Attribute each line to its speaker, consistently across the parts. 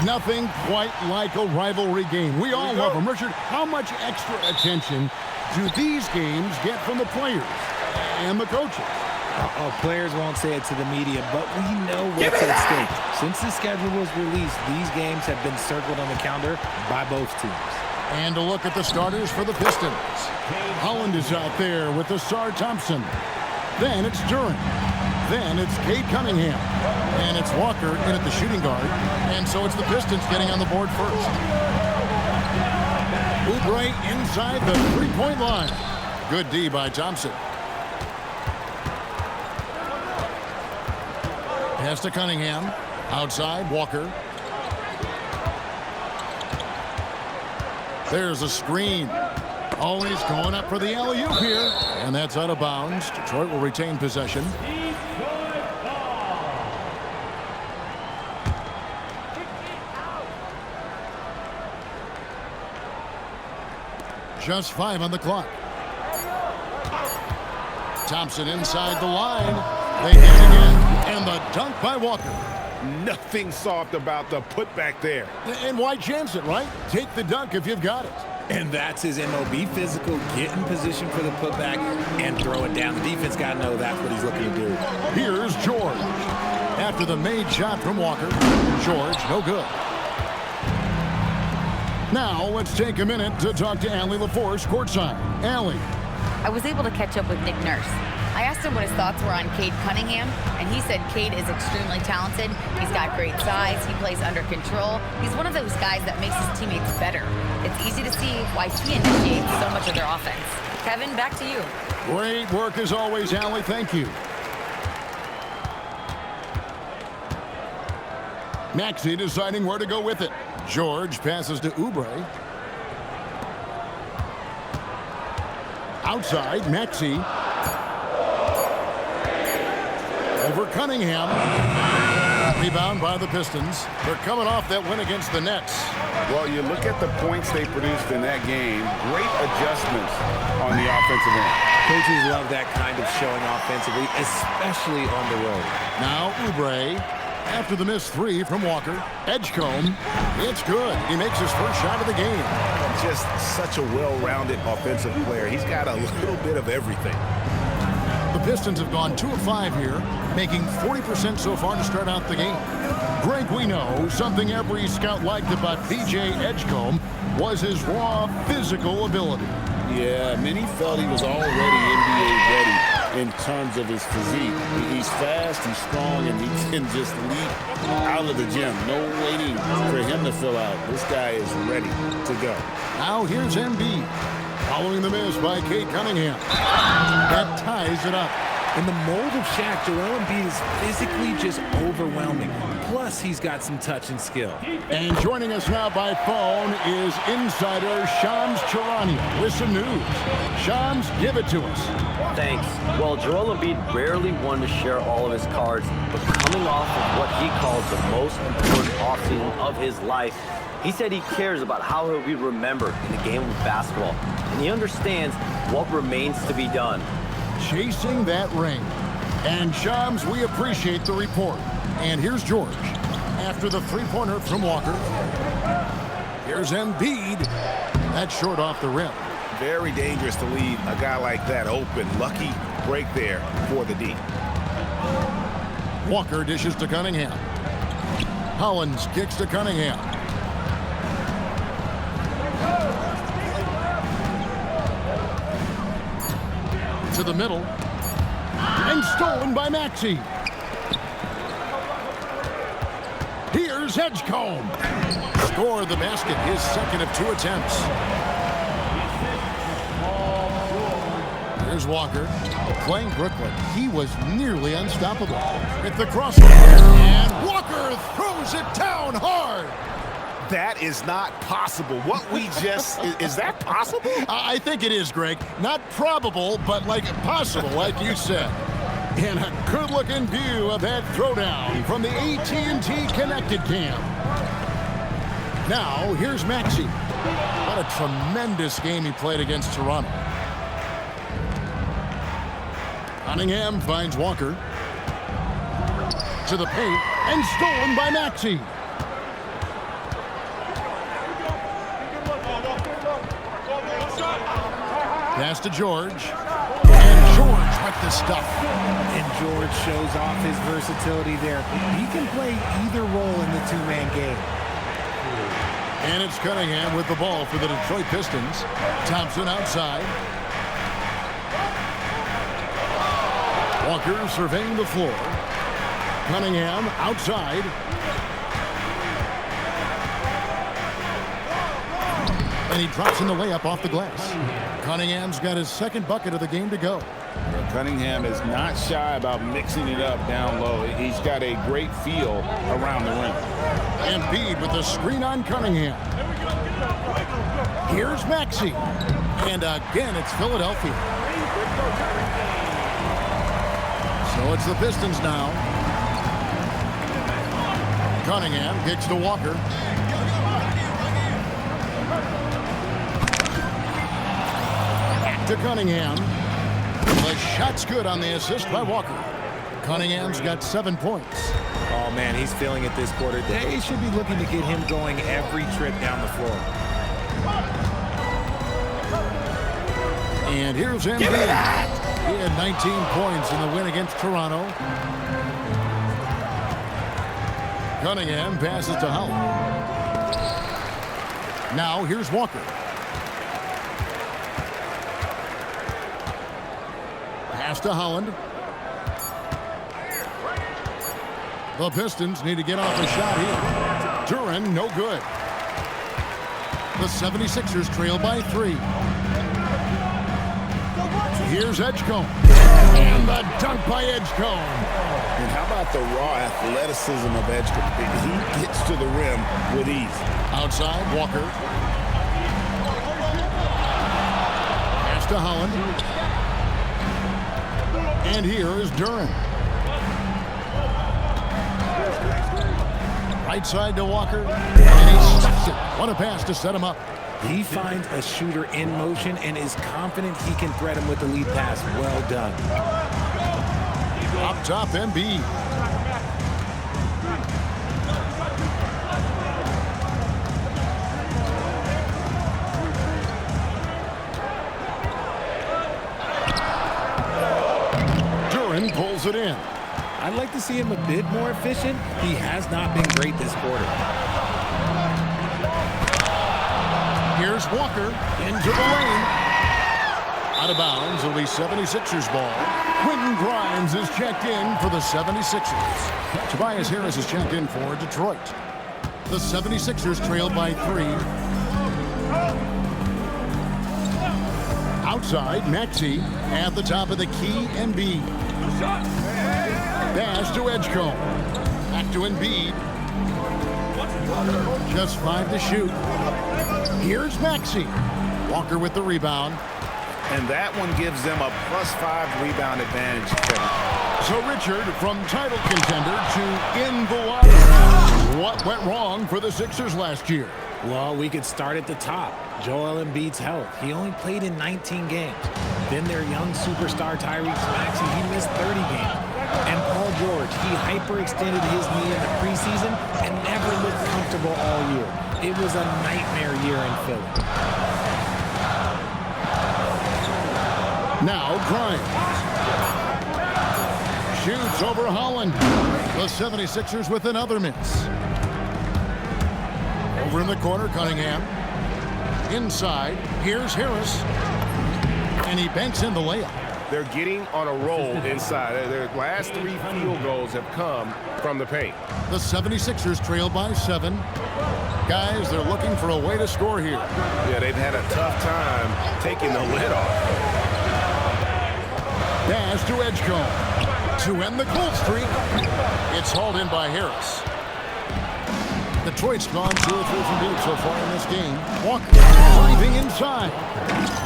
Speaker 1: Nothing quite like a rivalry game. We all love them. Richard, how much extra attention do these games get from the players and the coaches?
Speaker 2: Players won't say it to the media, but we know what's at stake. Since the schedule was released, these games have been circled on the calendar by both teams.
Speaker 1: And a look at the starters for the Pistons. Holland is out there with Asar Thompson. Then it's Duran. Then it's Cade Cunningham. And it's Walker in at the shooting guard. And so it's the Pistons getting on the board first. Oubre inside the three-point line. Good D by Thompson. Pass to Cunningham. Outside, Walker. There's a screen. Always going up for the alley-oop here. And that's out of bounds. Detroit will retain possession. Just 5 on the clock. Thompson inside the line. They hit it again. And the dunk by Walker.
Speaker 3: Nothing soft about the putback there.
Speaker 1: And why chance it, right? Take the dunk if you've got it.
Speaker 2: And that's his MO. Be physical, get in position for the putback, and throw it down. The defense got to know that's what he's looking to do.
Speaker 1: Here's George. After the made shot from Walker. George, no good. Now, let's take a minute to talk to Allie LaForce courtside. Allie.
Speaker 4: I was able to catch up with Nick Nurse. I asked him what his thoughts were on Cade Cunningham, and he said Cade is extremely talented. He's got great size. He plays under control. He's one of those guys that makes his teammates better. It's easy to see why he initiates so much of their offense. Kevin, back to you.
Speaker 1: Great work as always, Allie. Thank you. Maxey deciding where to go with it. George passes to Oubre. Outside, Maxey. Over Cunningham. Rebound by the Pistons. They're coming off that win against the Nets.
Speaker 3: Well, you look at the points they produced in that game. Great adjustments on the offensive end.
Speaker 2: Coaches love that kind of showing offensively, especially on the road.
Speaker 1: Now Oubre. After the missed three from Walker. Edgecombe. It's good. He makes his first shot of the game.
Speaker 3: Just such a well-rounded offensive player. He's got a little bit of everything.
Speaker 1: The Pistons have gone 2 of 5 here, making 40% so far to start out the game. Greg, we know something every scout liked about P.J. Edgecombe was his raw physical ability.
Speaker 3: Yeah, many felt he was already NBA ready in terms of his physique. He's fast, he's strong, and he can just leap out of the gym. No waiting for him to fill out. This guy is ready to go.
Speaker 1: Now here's Embiid. Following the miss by Cade Cunningham. That ties it up.
Speaker 2: In the mold of Shaq, Joel Embiid is physically just overwhelming. Plus, he's got some touch and skill.
Speaker 1: And joining us now by phone is insider Shams Charania with some news. Shams, give it to us.
Speaker 5: Thanks. Well, Joel Embiid rarely wanted to share all of his cards, but coming off of what he calls the most important offseason of his life, he said he cares about how he'll be remembered in the game of basketball, and he understands what remains to be done.
Speaker 1: Chasing that ring. And Shams, we appreciate the report. And here's George. After the three-pointer from Walker. Here's Embiid. That's short off the rim.
Speaker 3: Very dangerous to leave a guy like that open. Lucky break there for the D.
Speaker 1: Walker dishes to Cunningham. Hollins kicks to Cunningham. To the middle. And stolen by Maxey. Here's Edgecombe. Score the basket, his second of 2 attempts. Here's Walker. Playing Brooklyn. He was nearly unstoppable. At the crossover. And Walker throws it down hard.
Speaker 3: That is not possible. What we just... is that possible?
Speaker 1: I think it is, Greg. Not probable, but like possible, like you said. And a good-looking view of that throwdown from the AT&T Connected Cam. Now, here's Maxey. What a tremendous game he played against Toronto. Cunningham finds Walker. To the paint, and stolen by Maxey. Pass to George. And George with the stuff.
Speaker 2: And George shows off his versatility there. He can play either role in the two-man game.
Speaker 1: And it's Cunningham with the ball for the Detroit Pistons. Thompson outside. Walker surveying the floor. Cunningham outside. And he drops in the layup off the glass. Cunningham's got his second bucket of the game to go.
Speaker 3: Cunningham is not shy about mixing it up down low. He's got a great feel around the rim.
Speaker 1: Embiid with the screen on Cunningham. Here's Maxey. And again, it's Philadelphia. So it's the Pistons now. Cunningham kicks to Walker. Back to Cunningham. The shot's good on the assist by Walker. Cunningham's got 7 points.
Speaker 2: Oh, man, he's feeling it this quarter. They should be looking to get him going every trip down the floor.
Speaker 1: And here's Embiid. He had 19 points in the win against Toronto. Cunningham passes to Howell. Now here's Walker. Pass to Holland. The Pistons need to get off a shot here. Duren, no good. The 76ers trail by 3. Here's Edgecombe. And the dunk by Edgecombe.
Speaker 3: And how about the raw athleticism of Edgecombe? He gets to the rim with ease.
Speaker 1: Outside, Walker. Pass to Holland. And here is Duren. Right side to Walker. And he stuffs it. What a pass to set him up.
Speaker 2: He finds a shooter in motion and is confident he can thread him with the lead pass. Well done.
Speaker 1: Up top, Embiid. Duren pulls it in.
Speaker 2: I'd like to see him a bit more efficient. He has not been great this quarter.
Speaker 1: Here's Walker into the lane. Out of bounds, it'll be 76ers ball. Quentin Grimes is checked in for the 76ers. Tobias Harris is checked in for Detroit. The 76ers trail by 3. Outside, Maxey at the top of the key, Embiid. Pass to Edgecombe. Back to Embiid. Just 5 to shoot. Here's Maxey. Walker with the rebound.
Speaker 3: And that one gives them a +5 rebound advantage.
Speaker 1: So Richard, from title contender to in the water. What went wrong for the Sixers last year?
Speaker 2: Well, we could start at the top. Joel Embiid's health. He only played in 19 games. Then their young superstar Tyrese Maxey, he missed 30 games. And Paul George, he hyperextended his knee in the preseason and never looked comfortable all year. It was a nightmare year in Philly.
Speaker 1: Now Grimes. Shoots over Holland. The 76ers with another miss. Over in the corner, Cunningham. Inside, here's Harris. And he banks in the layup.
Speaker 6: They're getting on a roll inside. Their last 3 field goals have come from the paint.
Speaker 1: The 76ers trail by 7. Guys, they're looking for a way to score here.
Speaker 6: Yeah, they've had a tough time taking the lid off.
Speaker 1: Pass to Edgecombe. To end the cold streak. It's hauled in by Harris. Detroit's gone 2 or 3 from deep so far in this game. Walker driving inside.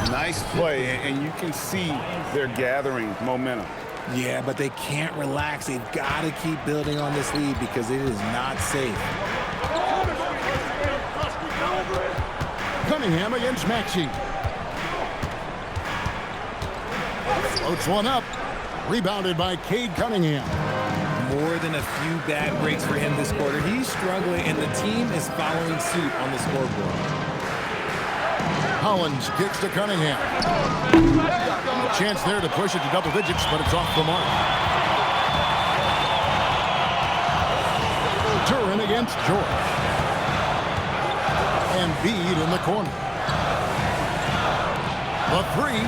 Speaker 3: Nice play, and you can see they're gathering momentum.
Speaker 2: Yeah, but they can't relax. They've got to keep building on this lead because it is not safe.
Speaker 1: Cunningham against Maxey. Floats one up. Rebounded by Cade Cunningham.
Speaker 2: More than a few bad breaks for him this quarter. He's struggling, and the team is following suit on the scoreboard.
Speaker 1: Hollins kicks to Cunningham. A chance there to push it to double digits, but it's off the mark. Turin against George. Embiid in the corner. The three.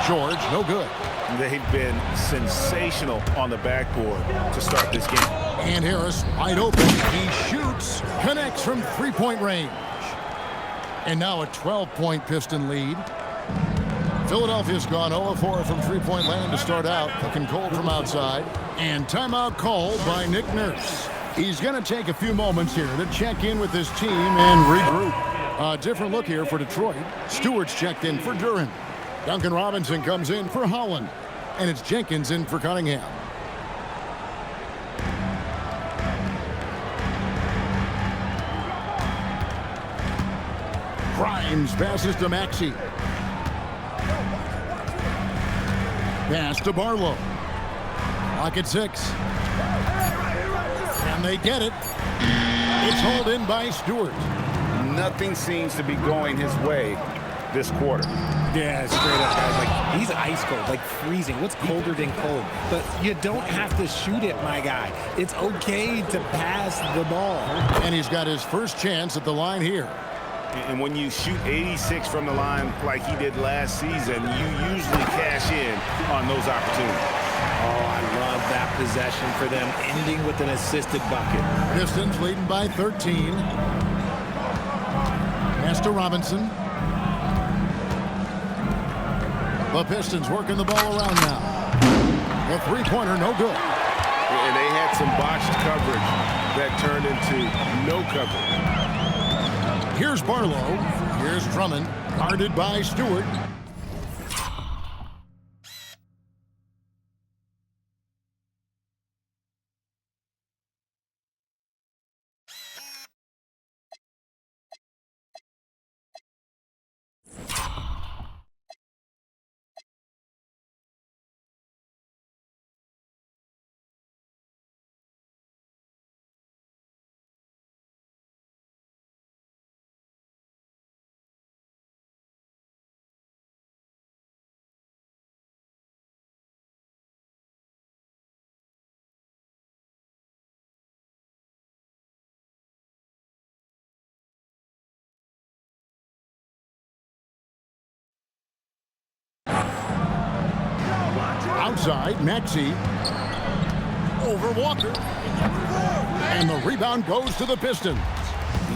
Speaker 1: George, no good.
Speaker 6: They've been sensational on the backboard to start this game.
Speaker 1: And Harris wide open. He shoots, connects from three-point range. And now a 12-point Piston lead. Philadelphia's gone 0-4 from three-point land to start out, looking cold from outside. And timeout called by Nick Nurse. He's going to take a few moments here to check in with his team and regroup. A different look here for Detroit. Stewart's checked in for Duren. Duncan Robinson comes in for Holland. And it's Jenkins in for Cunningham. Grimes passes to Maxey. Pass to Barlow. Clock at 6. And they get it. It's hauled in by Stewart.
Speaker 3: Nothing seems to be going his way this quarter.
Speaker 2: Yeah, straight up, guys. Like, he's ice cold, like freezing. What's colder than cold? But you don't have to shoot it, my guy. It's okay to pass the ball.
Speaker 1: And he's got his first chance at the line here.
Speaker 6: And when you shoot 86 from the line like he did last season, you usually cash in on those opportunities.
Speaker 2: Oh, I love that possession for them, ending with an assisted bucket.
Speaker 1: Pistons leading by 13. Pass to Robinson. The Pistons working the ball around now. The three-pointer, no good.
Speaker 6: And they had some botched coverage that turned into no coverage.
Speaker 1: Here's Barlow. Here's Drummond, guarded by Stewart. Outside, Maxey. Over Walker. And the rebound goes to the Pistons.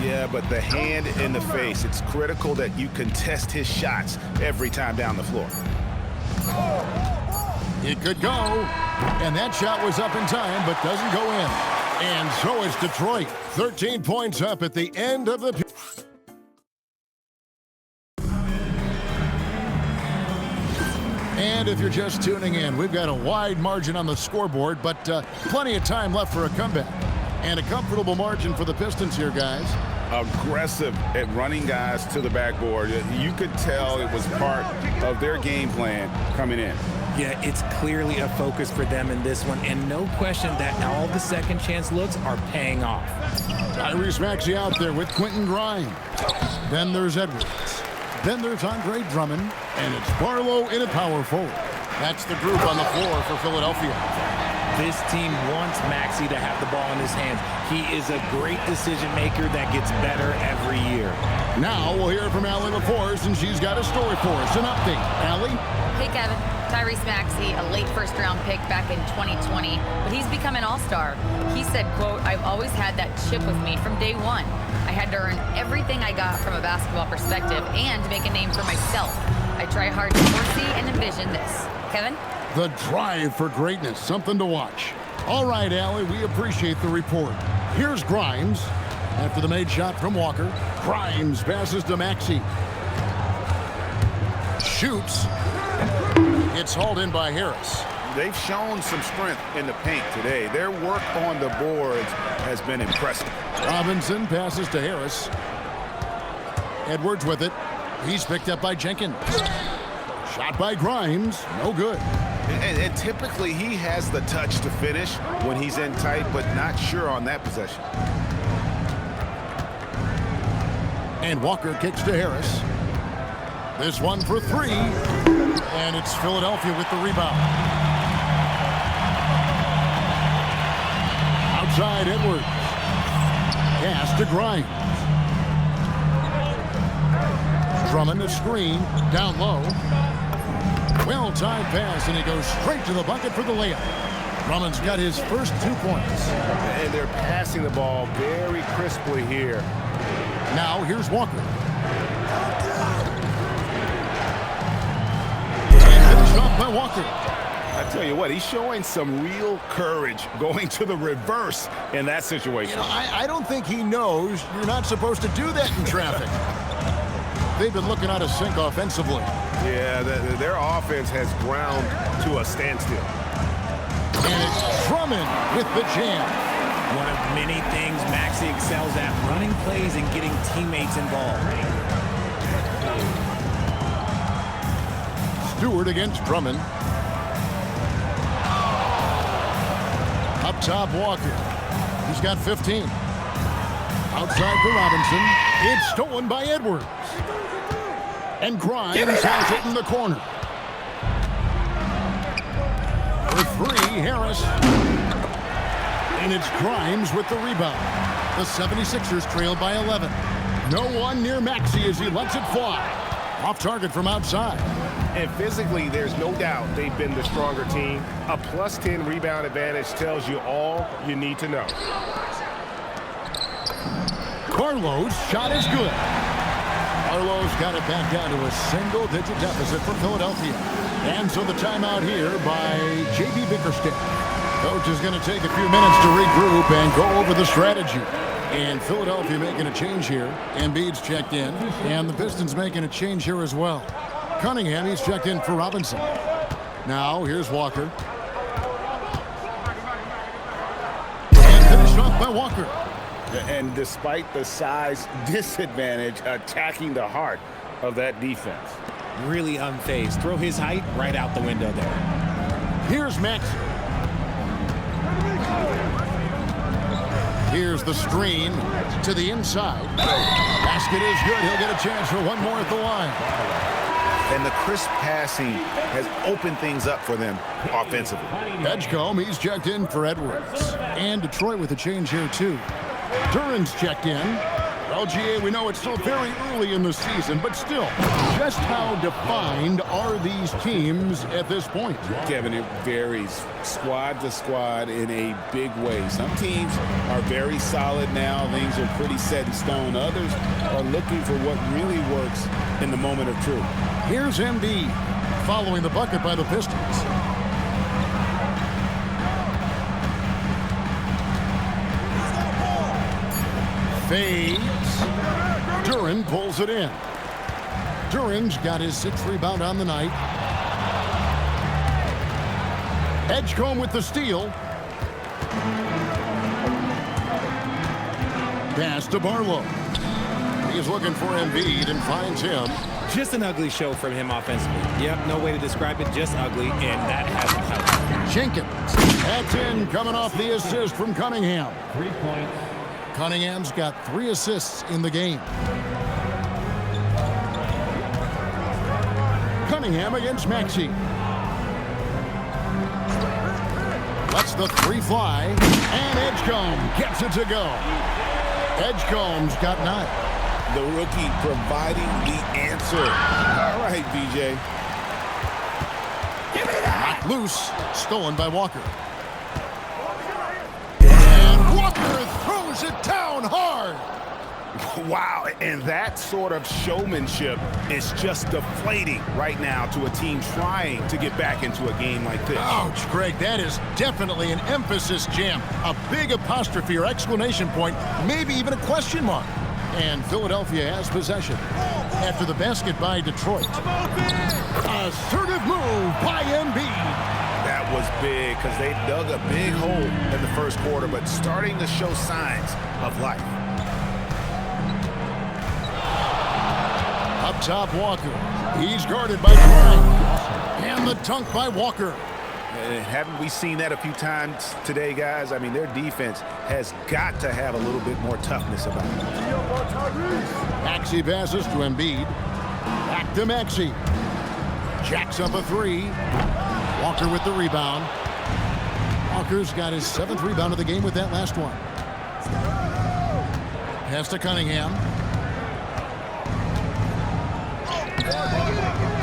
Speaker 6: Yeah, but the hand in the face, it's critical that you contest his shots every time down the floor.
Speaker 1: It could go. And that shot was up in time, but doesn't go in. And so it's Detroit. 13 points up at the end of the... And if you're just tuning in, we've got a wide margin on the scoreboard, but plenty of time left for a comeback. And a comfortable margin for the Pistons here, guys.
Speaker 3: Aggressive at running guys to the backboard. You could tell it was part of their game plan coming in.
Speaker 2: Yeah, it's clearly a focus for them in this one, and no question that all the second chance looks are paying off.
Speaker 1: Tyrese Maxey out there with Quentin Grimes. Then there's Edwards. Then there's Andre Drummond, and it's Barlow in a power forward. That's the group on the floor for Philadelphia.
Speaker 2: This team wants Maxey to have the ball in his hands. He is a great decision maker that gets better every year.
Speaker 1: Now we'll hear from Allie LaForce, and she's got a story for us. An update. Allie?
Speaker 4: Hey, Kevin. Tyrese Maxey, a late first-round pick back in 2020, but he's become an all-star. He said, quote, "I've always had that chip with me from day one. I had to earn everything I got from a basketball perspective and make a name for myself. I try hard to foresee and envision this." Kevin?
Speaker 1: The drive for greatness, something to watch. All right, Allie, we appreciate the report. Here's Grimes. After the made shot from Walker, Grimes passes to Maxey. Shoots. It's hauled in by Harris.
Speaker 3: They've shown some strength in the paint today. Their work on the boards has been impressive.
Speaker 1: Robinson passes to Harris. Edwards with it. He's picked up by Jenkins. Shot by Grimes. No good.
Speaker 3: And typically he has the touch to finish when he's in tight, but not sure on that possession.
Speaker 1: And Walker kicks to Harris. This one for three. And it's Philadelphia with the rebound. Outside Edwards. Pass to Grimes. Drummond a screen. Down low. Well-timed pass, and he goes straight to the bucket for the layup. Drummond's got his first 2 points.
Speaker 6: And they're passing the ball very crisply here.
Speaker 1: Now here's Walker. And finished off by Walker.
Speaker 6: I tell you what, he's showing some real courage going to the reverse in that situation.
Speaker 1: I don't think he knows you're not supposed to do that in traffic. They've been looking out of sync offensively.
Speaker 6: Yeah, their offense has ground to a standstill.
Speaker 1: And it's Drummond with the jam.
Speaker 2: One of many things Maxey excels at, running plays and getting teammates involved.
Speaker 1: Stewart against Drummond. Up top, Walker. He's got 15. Outside for Robinson. It's stolen by Edwards. And Grimes has it in the corner. For three, Harris. And it's Grimes with the rebound. The 76ers trail by 11. No one near Maxey as he lets it fly. Off target from outside.
Speaker 6: And physically, there's no doubt they've been the stronger team. A plus 10 rebound advantage tells you all you need to know.
Speaker 1: Carlos' shot is good. Carlos got it back down to a single-digit deficit for Philadelphia. And so the timeout here by J.B. Bickerstaff. Coach is going to take a few minutes to regroup and go over the strategy. And Philadelphia making a change here. Embiid's checked in. And the Pistons making a change here as well. Cunningham, he's checked in for Robinson. Now, here's Walker. And finished off by Walker.
Speaker 6: And despite the size disadvantage, attacking the heart of that defense.
Speaker 2: Really unfazed. Throw his height right out the window there.
Speaker 1: Here's Maxey. Here's the screen to the inside. Basket is good. He'll get a chance for one more at the line.
Speaker 6: And the crisp passing has opened things up for them offensively.
Speaker 1: Edgecombe, he's checked in for Edwards. And Detroit with a change here, too. Duran's checked in. LGA, we know it's still very early in the season, but still, just how defined are these teams at this point?
Speaker 3: Kevin, it varies squad to squad in a big way. Some teams are very solid now. Things are pretty set in stone. Others are looking for what really works in the moment of truth.
Speaker 1: Here's Embiid following the bucket by the Pistons. Fades. Duran pulls it in. Duran's got his 6th rebound on the night. Edgecombe with the steal. Pass to Barlow. He's looking for Embiid and finds him.
Speaker 2: Just an ugly show from him offensively. Yep, no way to describe it, just ugly, and that hasn't helped.
Speaker 1: Jenkins. That's in, coming off the assist from Cunningham.
Speaker 7: 3 points.
Speaker 1: Cunningham's got 3 assists in the game. Cunningham against Maxey. Lets the 3 fly, and Edgecombe gets it to go. Edgecombe's got 9.
Speaker 3: The rookie providing the answer. All right, BJ.
Speaker 1: Knocked loose, stolen by Walker. And Walker throws it down hard.
Speaker 6: Wow, and that sort of showmanship is just deflating right now to a team trying to get back into a game like this.
Speaker 1: Ouch, Greg, that is definitely an emphasis jam. A big apostrophe or exclamation point, maybe even a question mark. And Philadelphia has possession after the basket by Detroit. Assertive move by Embiid.
Speaker 6: That was big because they dug a big hole in the first quarter, but starting to show signs of life.
Speaker 1: Up top, Walker. He's guarded by Grimes. And the dunk by Walker.
Speaker 6: And haven't we seen that a few times today, guys? I mean, their defense has got to have a little bit more toughness about it.
Speaker 1: Maxey passes to Embiid. Back to Maxey. Jacks up a three. Walker with the rebound. Walker's got his 7th rebound of the game with that last one. Pass to Cunningham.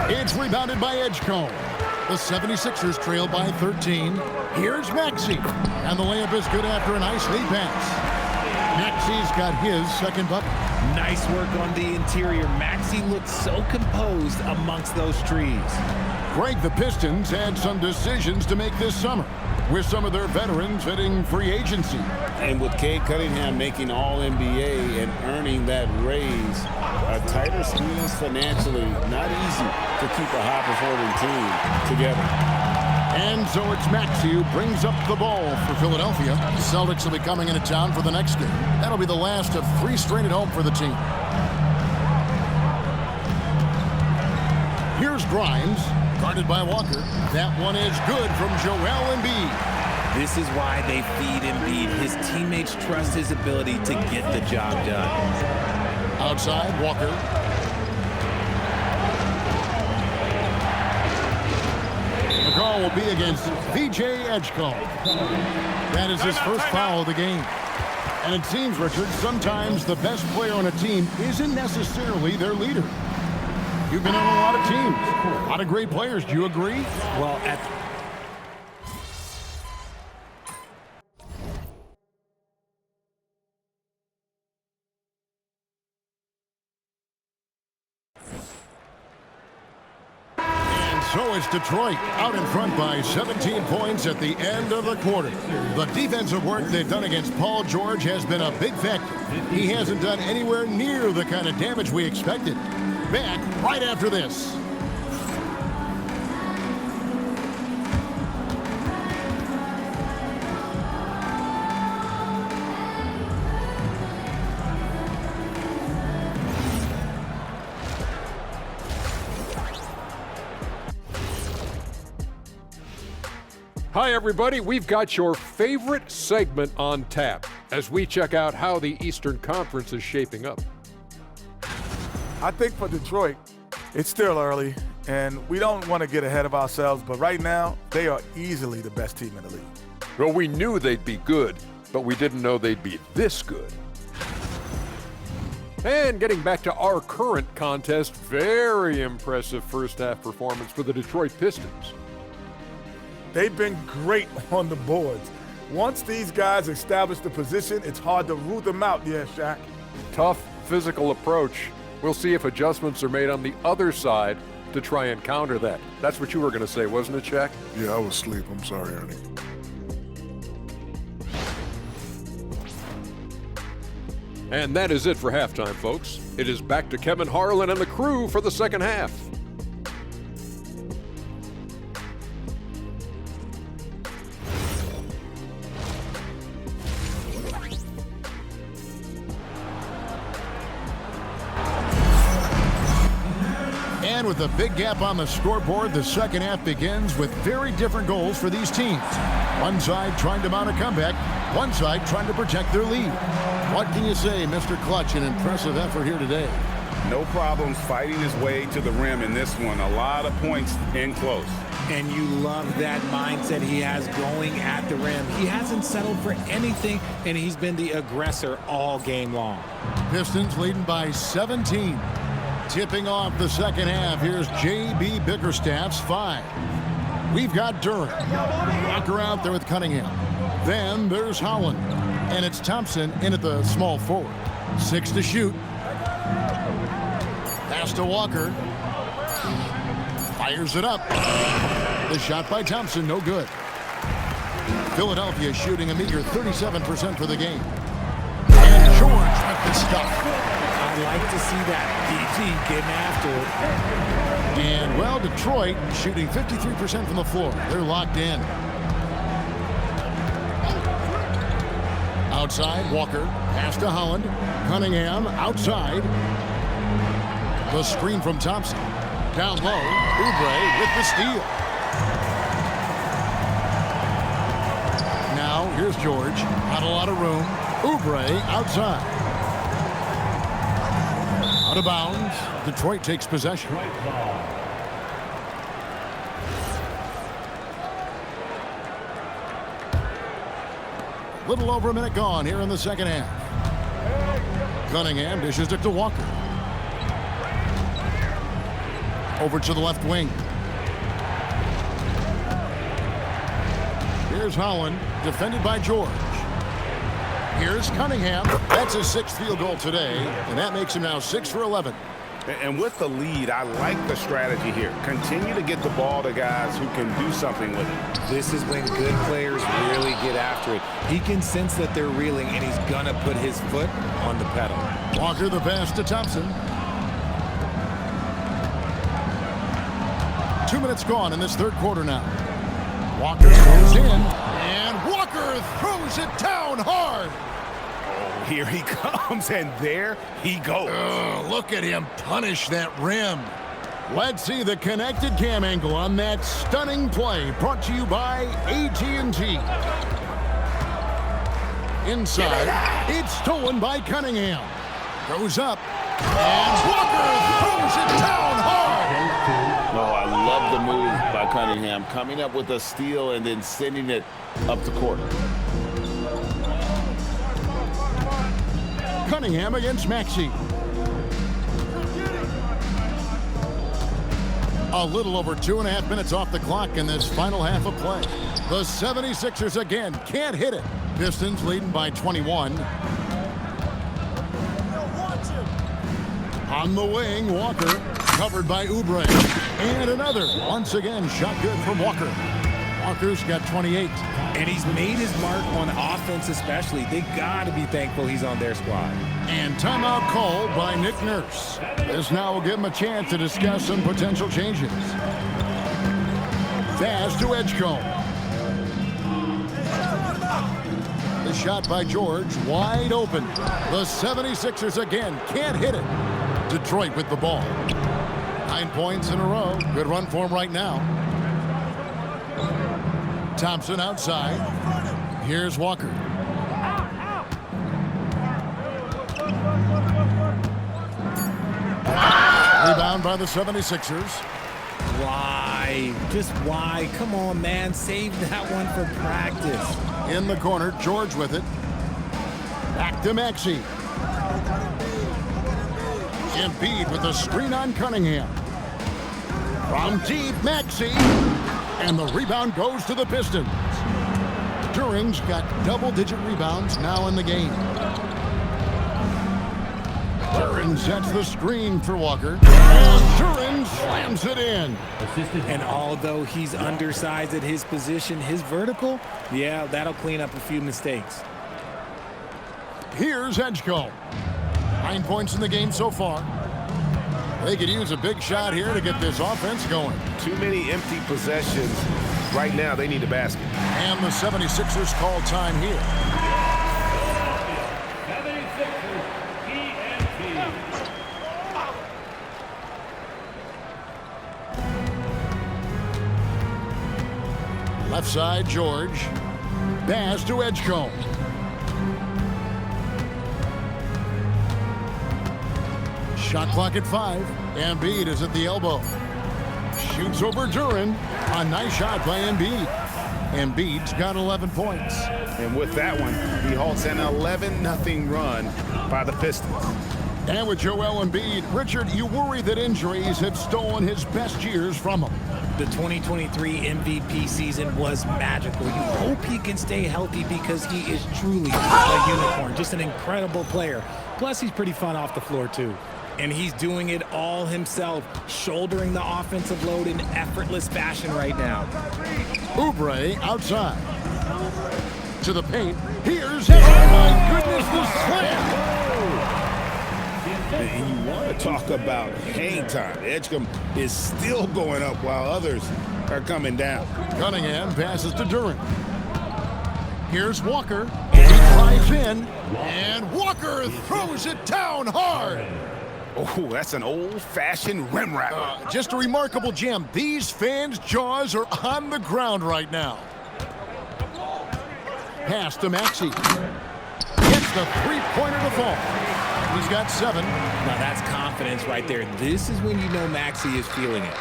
Speaker 1: It's rebounded by Edgecombe. The 76ers trail by 13. Here's Maxey. And the layup is good after a nice lead pass. Maxey's got his 2nd bucket.
Speaker 2: Nice work on the interior. Maxey looked so composed amongst those trees.
Speaker 1: Greg, the Pistons had some decisions to make this summer, with some of their veterans hitting free agency.
Speaker 3: And with Cade Cunningham making All-NBA and earning that raise, a tighter squeeze financially, not easy to keep a high-performing team together.
Speaker 1: And so it's Maxey who brings up the ball for Philadelphia. The Celtics will be coming into town for the next game. That'll be the last of 3 straight at home for the team. Here's Grimes, guarded by Walker. That one is good from Joel Embiid.
Speaker 2: This is why they feed Embiid. His teammates trust his ability to get the job done.
Speaker 1: Outside, Walker. The call will be against VJ Edgecombe. That is his first foul of the game. And it seems, Richard, sometimes the best player on a team isn't necessarily their leader. You've been on a lot of teams, a lot of great players. Do you agree?
Speaker 2: Well,
Speaker 1: So it's Detroit out in front by 17 points at the end of the quarter. The defensive work they've done against Paul George has been a big factor. He hasn't done anywhere near the kind of damage we expected. Back right after this.
Speaker 7: Hi, everybody. We've got your favorite segment on tap as we check out how the Eastern Conference is shaping up.
Speaker 8: I think for Detroit, it's still early, and we don't want to get ahead of ourselves, but right now, they are easily the best team in the league.
Speaker 7: Well, we knew they'd be good, but we didn't know they'd be this good. And getting back to our current contest, very impressive first-half performance for the Detroit Pistons.
Speaker 8: They've been great on the boards. Once these guys establish the position, it's hard to root them out, yeah, Shaq.
Speaker 7: Tough physical approach. We'll see if adjustments are made on the other side to try and counter that. That's what you were going to say, wasn't it, Shaq?
Speaker 9: Yeah, I was asleep. I'm sorry, Ernie.
Speaker 7: And that is it for halftime, folks. It is back to Kevin Harlan and the crew for the second half.
Speaker 1: And with a big gap on the scoreboard, the second half begins with very different goals for these teams. One side trying to mount a comeback, one side trying to protect their lead. What can you say, Mr. Clutch? An impressive effort here today.
Speaker 6: No problems fighting his way to the rim in this one. A lot of points in close.
Speaker 2: And you love that mindset he has going at the rim. He hasn't settled for anything, and he's been the aggressor all game long.
Speaker 1: Pistons leading by 17. Tipping off the second half, here's J.B. Bickerstaff's 5. We've got Durant. Walker out there with Cunningham. Then there's Holland. And it's Thompson in at the small forward. 6 to shoot. Pass to Walker. Fires it up. The shot by Thompson, no good. Philadelphia shooting a meager 37% for the game. And George with the stuff.
Speaker 2: I'd like to see that. DG getting after it.
Speaker 1: And, well, Detroit shooting 53% from the floor. They're locked in. Outside, Walker. Pass to Holland. Cunningham outside. The screen from Thompson. Down low, Oubre with the steal. Here's George. Not a lot of room. Oubre outside. Out of bounds. Detroit takes possession. Little over a minute gone here in the second half. Cunningham dishes it to Walker. Over to the left wing. Here's Holland, defended by George. Here's Cunningham. That's his 6th field goal today, and that makes him now 6 for 11.
Speaker 6: And with the lead, I like the strategy here. Continue to get the ball to guys who can do something with it.
Speaker 2: This is when good players really get after it. He can sense that they're reeling, and he's going to put his foot on the pedal.
Speaker 1: Walker the pass to Thompson. 2 minutes gone in this third quarter now. Walker goes in, and Walker throws it down hard.
Speaker 6: Here he comes, and there he goes.
Speaker 1: Look at him punish that rim. Let's see the connected cam angle on that stunning play, brought to you by AT&T. Inside, it's stolen by Cunningham. Goes up, and Walker throws it down hard.
Speaker 3: No, I love the move by Cunningham, coming up with a steal and then sending it up the court.
Speaker 1: Cunningham against Maxey. A little over 2.5 minutes off the clock in this final half of play. The 76ers again can't hit it. Pistons leading by 21. On the wing, Walker, covered by Oubre. And another, once again, shot good from Walker. Walker's got 28.
Speaker 2: And he's made his mark on offense especially. They got to be thankful he's on their squad.
Speaker 1: And timeout called by Nick Nurse. This now will give him a chance to discuss some potential changes. Pass to Edgecombe. The shot by George, wide open. The 76ers again can't hit it. Detroit with the ball. 9 points in a row. Good run for him right now. Thompson outside. Here's Walker. Rebound by the 76ers.
Speaker 2: Why? Just why? Come on, man. Save that one for practice.
Speaker 1: In the corner, George with it. Back to Maxey. Embiid with a screen on Cunningham. From deep, Maxey. And the rebound goes to the Pistons. Duren's got double-digit rebounds now in the game. Duren sets the screen for Walker. And Duren slams it in.
Speaker 2: And although he's undersized at his position, his vertical, yeah, that'll clean up a few mistakes.
Speaker 1: Here's Edgecombe. 9 points in the game so far. They could use a big shot here to get this offense going.
Speaker 6: Too many empty possessions. Right now, they need a basket.
Speaker 1: And the 76ers call time here. Left side, George. Pass to Edgecombe. Shot clock at 5. Embiid is at the elbow. Shoots over Duren. A nice shot by Embiid. Embiid's got 11 points.
Speaker 6: And with that one, he halts an 11-0 run by the Pistons.
Speaker 1: And with Joel Embiid, Richard, you worry that injuries have stolen his best years from him.
Speaker 2: The 2023 MVP season was magical. You hope he can stay healthy because he is truly a unicorn, just an incredible player. Plus, he's pretty fun off the floor, too. And he's doing it all himself, shouldering the offensive load in effortless fashion right now.
Speaker 1: Oubre outside. To the paint. Here's, oh my goodness, the slam!
Speaker 6: And you want to talk about hang time. Edgecombe is still going up while others are coming down.
Speaker 1: Cunningham passes to Duren. Here's Walker. He drives in. And Walker throws it down hard.
Speaker 6: Oh, that's an old-fashioned rim wrapper.
Speaker 1: Just a remarkable gem. These fans' jaws are on the ground right now. Pass to Maxey. Gets the three-pointer to fall. He's got 7.
Speaker 2: Now that's confidence right there. This is when you know Maxey is feeling it.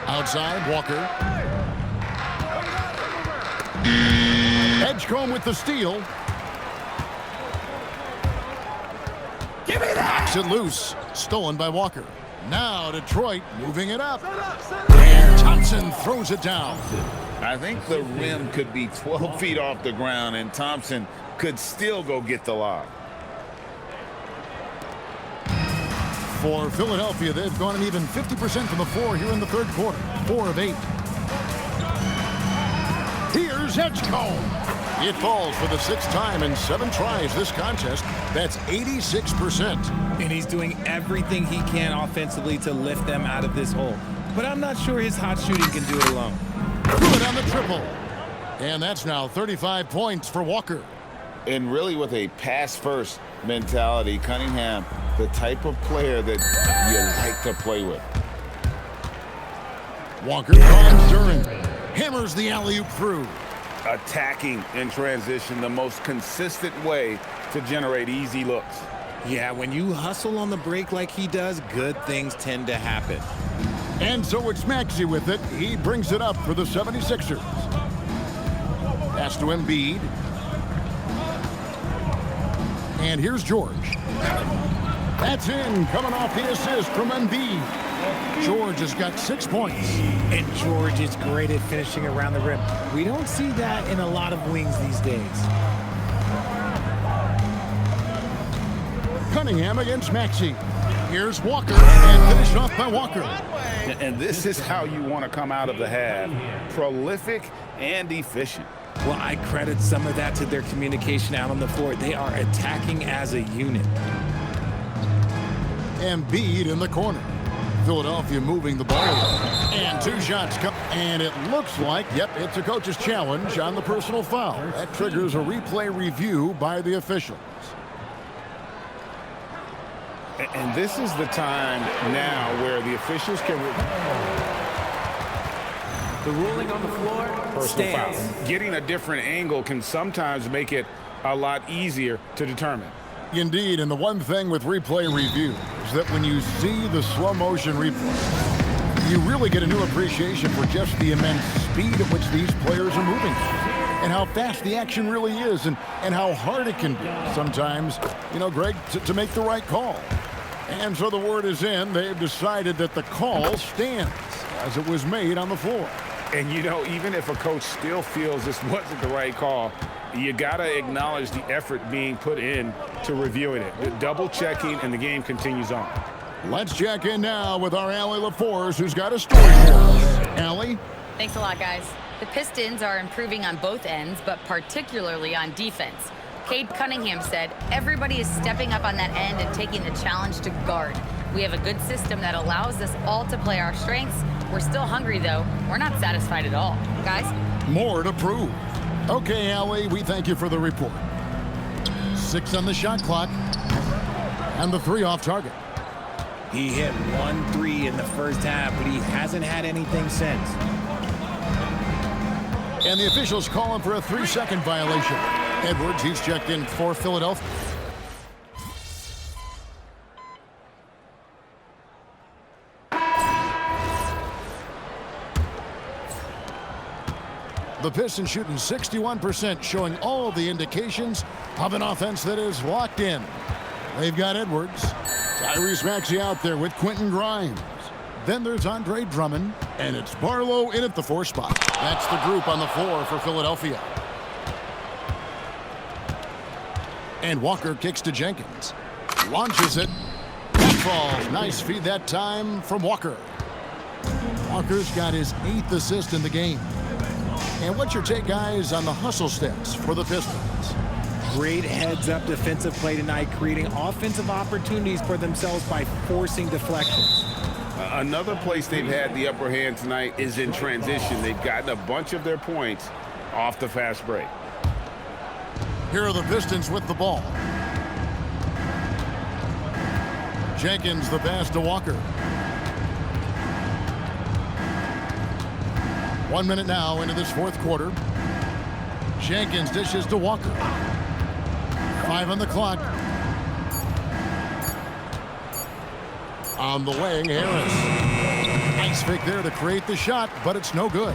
Speaker 1: Outside, Walker. Edgecombe with the steal. Give me that! Knocks it loose. Stolen by Walker. Now Detroit moving it up. And Thompson throws it down.
Speaker 3: I think the rim could be 12 feet off the ground, and Thompson could still go get the lob.
Speaker 1: For Philadelphia, they've gone an even 50% from the floor here in the third quarter. 4 of 8. Here's Edgecombe. It falls for the 6th time in 7 tries this contest. That's 86%.
Speaker 2: And he's doing everything he can offensively to lift them out of this hole. But I'm not sure his hot shooting can do it alone.
Speaker 1: Good on the triple. And that's now 35 points for Walker.
Speaker 3: And really with a pass-first mentality, Cunningham, the type of player that you like to play with.
Speaker 1: Walker finds Duran. Hammers the alley-oop through.
Speaker 6: Attacking in transition, the most consistent way to generate easy looks.
Speaker 2: Yeah, when you hustle on the break like he does, good things tend to happen.
Speaker 1: And so it's Maxey with it. He brings it up for the 76ers. Pass to Embiid. And here's George. That's in, coming off the assist from Embiid. George has got 6 points.
Speaker 2: And George is great at finishing around the rim. We don't see that in a lot of wings these days.
Speaker 1: Cunningham against Maxey. Here's Walker, and finished off by Walker.
Speaker 6: And this is how you want to come out of the half. Prolific and efficient.
Speaker 2: Well, I credit some of that to their communication out on the floor. They are attacking as a unit.
Speaker 1: Embiid in the corner. Philadelphia moving the ball. And 2 shots come. And it looks like, yep, it's a coach's challenge on the personal foul. That triggers a replay review by the officials.
Speaker 6: And this is the time now where the officials can...
Speaker 5: The ruling on the floor
Speaker 6: Personal foul.
Speaker 5: stands.
Speaker 6: Getting a different angle can sometimes make it a lot easier to determine.
Speaker 1: Indeed, and the one thing with replay review is that when you see the slow motion replay, you really get a new appreciation for just the immense speed at which these players are moving and how fast the action really is and how hard it can be sometimes, you know, Greg, to make the right call. And so the word is in. They've decided that the call stands as it was made on the floor.
Speaker 6: And, you know, even if a coach still feels this wasn't the right call, you got to acknowledge the effort being put in to reviewing it. Double checking, and the game continues on.
Speaker 1: Let's check in now with our Allie LaForce, who's got a story for us. Allie?
Speaker 4: Thanks a lot, guys. The Pistons are improving on both ends, but particularly on defense. Cade Cunningham said, everybody is stepping up on that end and taking the challenge to guard. We have a good system that allows us all to play our strengths. We're still hungry, though. We're not satisfied at all. Guys?
Speaker 1: More to prove. Okay, Allie, we thank you for the report. 6 on the shot clock. And the 3 off target.
Speaker 2: He hit 1 3 in the first half, but he hasn't had anything since.
Speaker 1: And the officials call him for a 3-second violation. Edwards, he's checked in for Philadelphia. The Pistons shooting 61%, showing all the indications of an offense that is locked in. They've got Edwards. Tyrese Maxey out there with Quentin Grimes. Then there's Andre Drummond, and it's Barlow in at the 4 spot. That's the group on the floor for Philadelphia. And Walker kicks to Jenkins. Launches it. That falls. Nice feed that time from Walker. Walker's got his 8th assist in the game. And what's your take, guys, on the hustle steps for the Pistons?
Speaker 2: Great heads-up defensive play tonight, creating offensive opportunities for themselves by forcing deflections.
Speaker 6: Another place they've had the upper hand tonight is in transition. They've gotten a bunch of their points off the fast break.
Speaker 1: Here are the Pistons with the ball. Jenkins the pass to Walker. 1 minute now into this 4th quarter. Jenkins dishes to Walker. 5 on the clock. On the wing, Harris. Nice fake there to create the shot, but it's no good.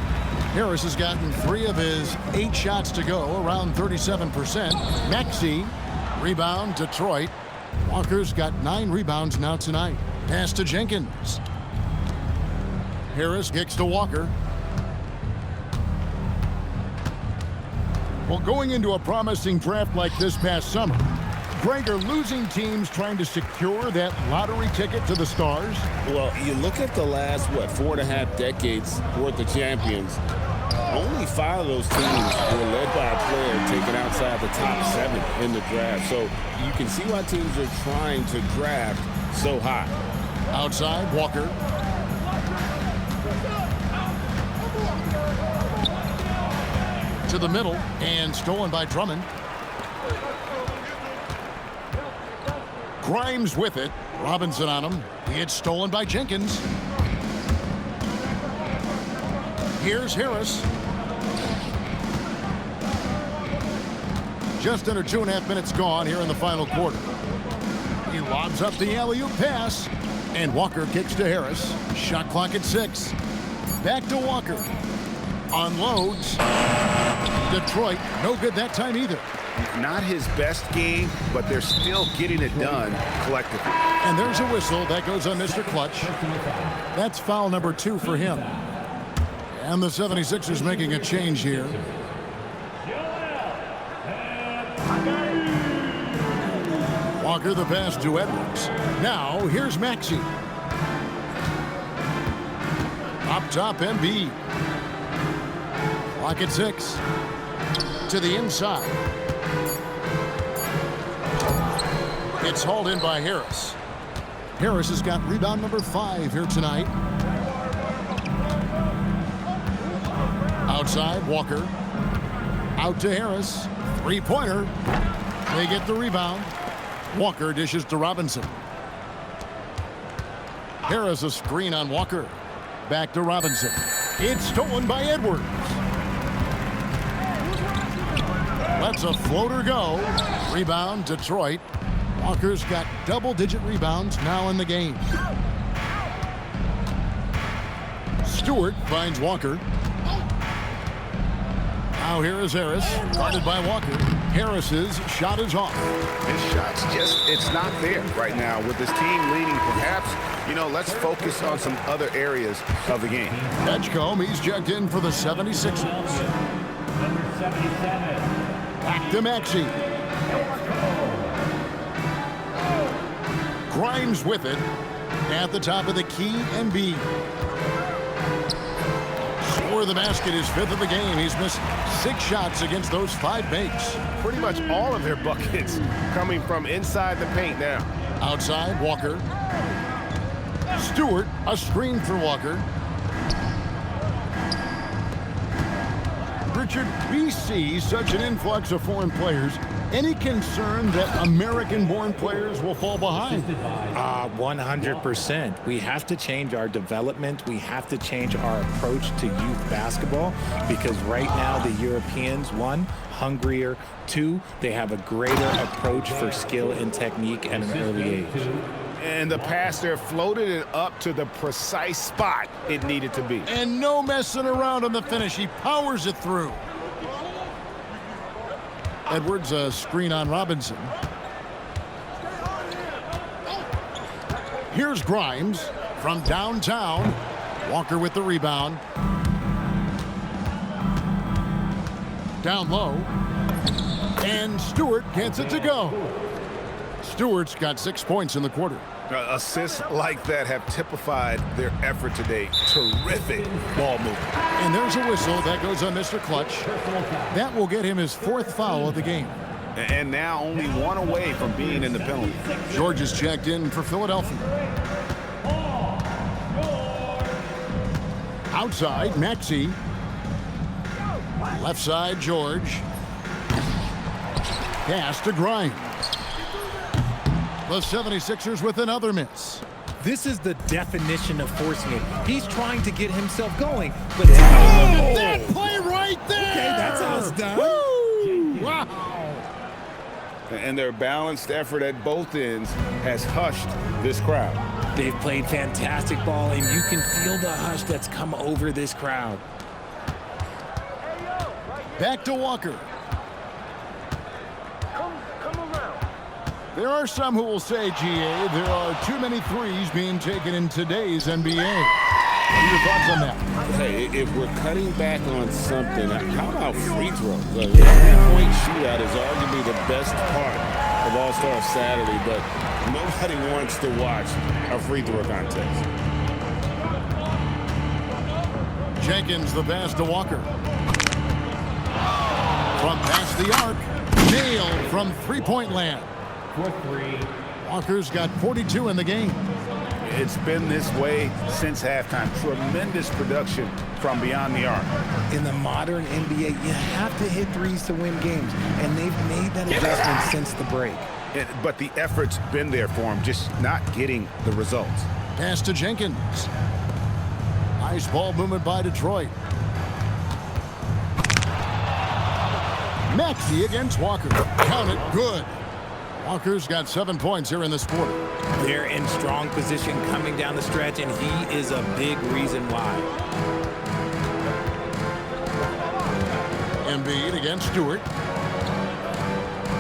Speaker 1: Harris has gotten 3 of his 8 shots to go, around 37%. Maxey, rebound, Detroit. Walker's got 9 rebounds now tonight. Pass to Jenkins. Harris kicks to Walker. Well, going into a promising draft like this past summer, Greg, are losing teams trying to secure that lottery ticket to the stars?
Speaker 3: Well, you look at the last, 4.5 decades worth of champions. Only 5 of those teams were led by a player taken outside the top 7 in the draft. So you can see why teams are trying to draft so high.
Speaker 1: Outside, Walker. To the middle, and stolen by Drummond. Grimes with it. Robinson on him. It's stolen by Jenkins. Here's Harris. Just under 2.5 minutes gone here in the final quarter. He lobs up the alley-oop pass, and Walker kicks to Harris. Shot clock at 6. Back to Walker. Unloads. Detroit, no good that time either.
Speaker 6: Not his best game, but they're still getting it done collectively.
Speaker 1: And there's a whistle. That goes on Mr. Clutch. That's foul number 2 for him. And the 76ers making a change here. Walker the pass to Edwards. Now here's Maxey. Up top, Embiid. Clock at 6. To the inside. It's hauled in by Harris. Harris has got rebound number 5 here tonight. Outside, Walker. Out to Harris. 3-pointer. They get the rebound. Walker dishes to Robinson. Harris a screen on Walker. Back to Robinson. It's stolen by Edwards. Lets a floater go. Rebound, Detroit. Walker's got double-digit rebounds now in the game. Stewart finds Walker. Now here is Harris, guarded by Walker. Harris's shot is off.
Speaker 6: His shot's it's not there right now. With this team leading, perhaps, let's focus on some other areas of the game.
Speaker 1: Edgecombe, he's checked in for the 76ers.
Speaker 10: Number 77.
Speaker 1: Back to Maxey. Grimes with it. At the top of the key, Embiid. Score the basket, his 5th of the game. He's missed 6 shots against those 5 makes.
Speaker 6: Pretty much all of their buckets coming from inside the paint now.
Speaker 1: Outside, Walker. Stewart, a screen for Walker. Richard, we see such an influx of foreign players. Any concern that American-born players will fall behind?
Speaker 2: 100%. We have to change our development. We have to change our approach to youth basketball because right now the Europeans, 1, hungrier, 2, they have a greater approach for skill and technique at an early age.
Speaker 6: And the pass there floated it up to the precise spot it needed to be.
Speaker 1: And no messing around on the finish. He powers it through. Edwards, a screen on Robinson. Here's Grimes from downtown. Walker with the rebound. Down low. And Stewart gets it to go. Stewart's got 6 points in the quarter.
Speaker 6: Assists like that have typified their effort today. Terrific ball movement.
Speaker 1: And there's a whistle. That goes on Mr. Clutch. That will get him his 4th foul of the game.
Speaker 6: And now only 1 away from being in the penalty.
Speaker 1: George is checked in for Philadelphia. Outside, Maxey. Left side, George. Pass to Grimes. The 76ers with another miss.
Speaker 2: This is the definition of forcing it. He's trying to get himself going, but
Speaker 1: That play right there!
Speaker 2: Okay, that's how it's done.
Speaker 1: Woo! Wow.
Speaker 3: And their balanced effort at both ends has hushed this crowd.
Speaker 2: They've played fantastic ball, and you can feel the hush that's come over this crowd.
Speaker 1: Back to Walker. There are some who will say, GA, there are too many threes being taken in today's NBA. What are your thoughts on that?
Speaker 3: Hey, if we're cutting back on something, how about free throws? The three-point shootout is arguably the best part of All-Star Saturday, but nobody wants to watch a free throw contest.
Speaker 1: Jenkins, the pass to Walker. From past the arc, nailed from three-point land.
Speaker 10: For 3.
Speaker 1: Walker's got 42 in the game.
Speaker 6: It's been this way since halftime. Tremendous production from beyond the arc.
Speaker 2: In the modern NBA, you have to hit threes to win games, and they've made that adjustment since the break.
Speaker 6: But the effort's been there for him, just not getting the results.
Speaker 1: Pass to Jenkins. Nice ball movement by Detroit. Maxey against Walker. Count it, good. Walker's got 7 points here in this quarter.
Speaker 2: They're in strong position coming down the stretch, and he is a big reason why.
Speaker 1: Embiid against Stewart.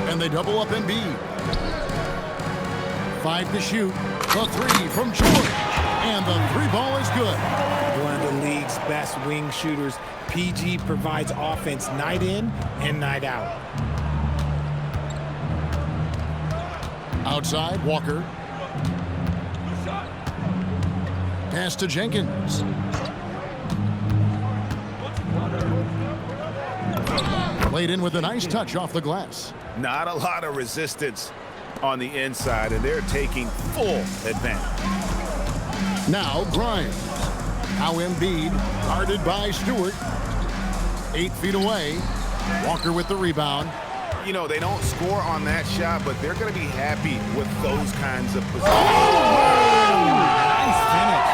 Speaker 1: And they double up Embiid. 5 to shoot. The 3 from George. And the 3 ball is good.
Speaker 2: One of the league's best wing shooters, PG provides offense night in and night out.
Speaker 1: Outside, Walker. Pass to Jenkins. Played in with a nice touch off the glass.
Speaker 6: Not a lot of resistance on the inside, and they're taking full advantage.
Speaker 1: Now Grimes. Now Embiid, guarded by Stewart. 8 feet away. Walker with the rebound.
Speaker 6: You know, they don't score on that shot, but they're going to be happy with those kinds of positions.
Speaker 2: Nice finish.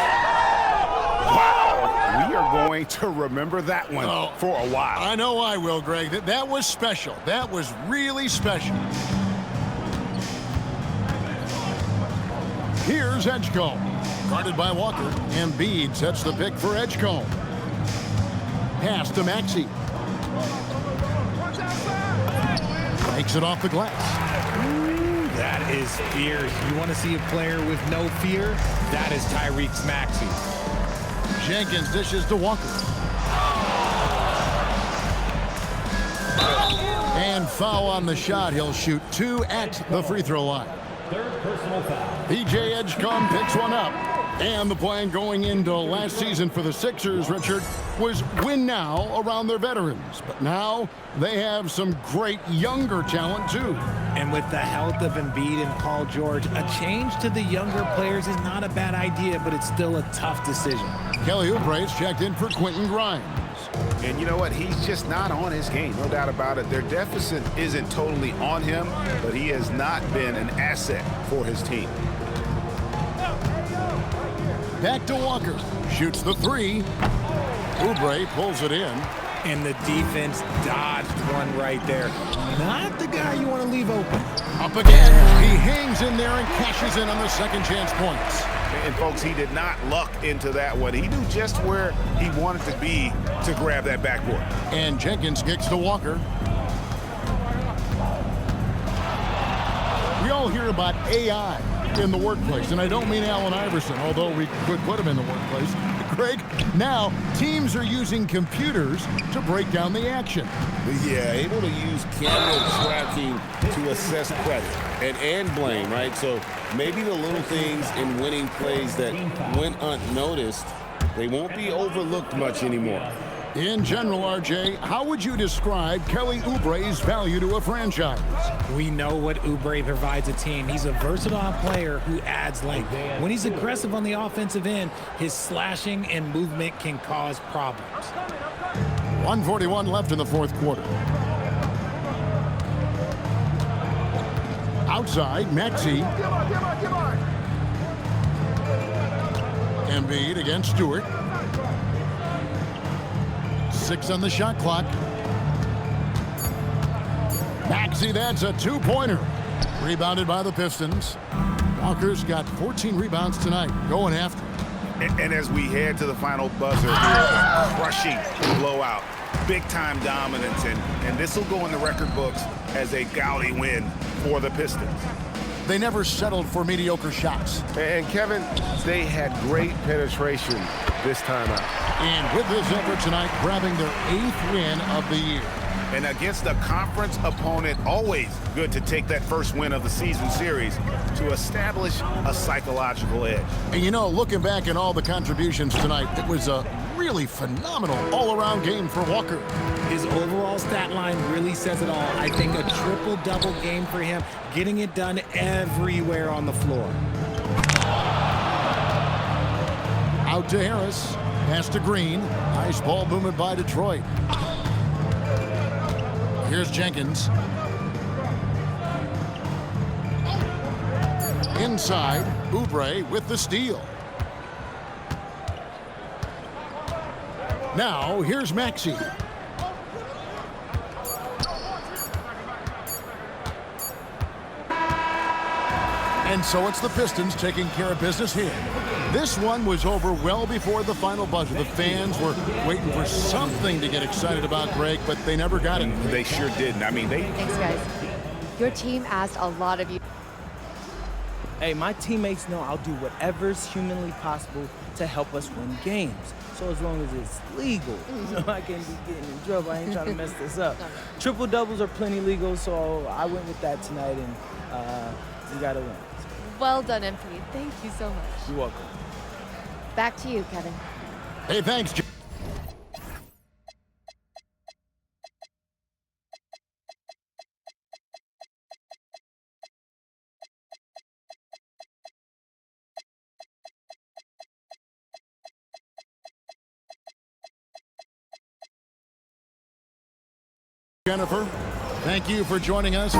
Speaker 6: Wow, we are going to remember that one for a while.
Speaker 1: I know I will, Greg. That was special. That was really special. Here's Edgecombe. Guarded by Walker. Embiid sets the pick for Edgecombe. Pass to Maxey. Takes it off the glass.
Speaker 2: Ooh, that is fierce. You want to see a player with no fear? That is Tyrese Maxey.
Speaker 1: Jenkins dishes to Walker. And foul on the shot. He'll shoot 2 at the free throw line.
Speaker 10: Third personal foul.
Speaker 1: PJ Edgecombe picks one up. And the plan going into last season for the Sixers, Richard, was win now around their veterans. But now they have some great younger talent, too.
Speaker 2: And with the health of Embiid and Paul George, a change to the younger players is not a bad idea, but it's still a tough decision.
Speaker 1: Kelly Oubre's checked in for Quentin Grimes.
Speaker 6: And you know what? He's just not on his game, no doubt about it. Their deficit isn't totally on him, but he has not been an asset for his team.
Speaker 1: Back to Walker. Shoots the 3. Oubre pulls it in.
Speaker 2: And the defense dodged one right there. Not the guy you want to leave open.
Speaker 1: Up again. He hangs in there and cashes in on the second chance points.
Speaker 6: And folks, he did not luck into that one. He knew just where he wanted to be to grab that backboard.
Speaker 1: And Jenkins kicks to Walker. We all hear about AI in the workplace, and I don't mean Allen Iverson, although we could put him in the workplace. Greg, now teams are using computers to break down the action.
Speaker 3: Yeah, able to use camera tracking to assess credit and blame, right? So maybe the little things in winning plays that went unnoticed, they won't be overlooked much anymore.
Speaker 1: In general, RJ, how would you describe Kelly Oubre's value to a franchise?
Speaker 2: We know what Oubre provides a team. He's a versatile player who adds length. When he's aggressive on the offensive end, his slashing and movement can cause problems.
Speaker 1: 1:41 left in the fourth quarter. Outside, Maxey. Embiid against Stewart. 6 on the shot clock. Maxey, that's a two-pointer. Rebounded by the Pistons. Walker's got 14 rebounds tonight, going after.
Speaker 6: And as we head to the final buzzer, here, crushing blowout, big-time dominance, and this will go in the record books as a gaudy win for the Pistons.
Speaker 1: They never settled for mediocre shots.
Speaker 11: And Kevin, they had great penetration this time out.
Speaker 1: And with this effort tonight, grabbing their 8th win of the year.
Speaker 6: And against a conference opponent, always good to take that first win of the season series to establish a psychological edge.
Speaker 1: And you know, looking back at all the contributions tonight, it was a really phenomenal all-around game for Walker.
Speaker 2: His overall stat line really says it all. I think a triple-double game for him, getting it done everywhere on the floor.
Speaker 1: Out to Harris, pass to Green. Nice ball movement by Detroit. Here's Jenkins. Inside, Oubre with the steal. Now, here's Maxey. And so it's the Pistons taking care of business here. This one was over well before the final buzzer. The fans were waiting for something to get excited about, Greg, but they never got it.
Speaker 6: They sure didn't. I mean,
Speaker 12: Thanks, guys. Your team asked a lot of you.
Speaker 13: Hey, my teammates know I'll do whatever's humanly possible to help us win games. So as long as it's legal, I can't be getting in trouble. I ain't trying to mess this up. Triple doubles are plenty legal, so I went with that tonight, and we got to win.
Speaker 12: Well done, MP. Thank you so much.
Speaker 13: You're welcome.
Speaker 12: Back to you, Kevin.
Speaker 1: Hey, thanks, Jennifer. Thank you for joining us.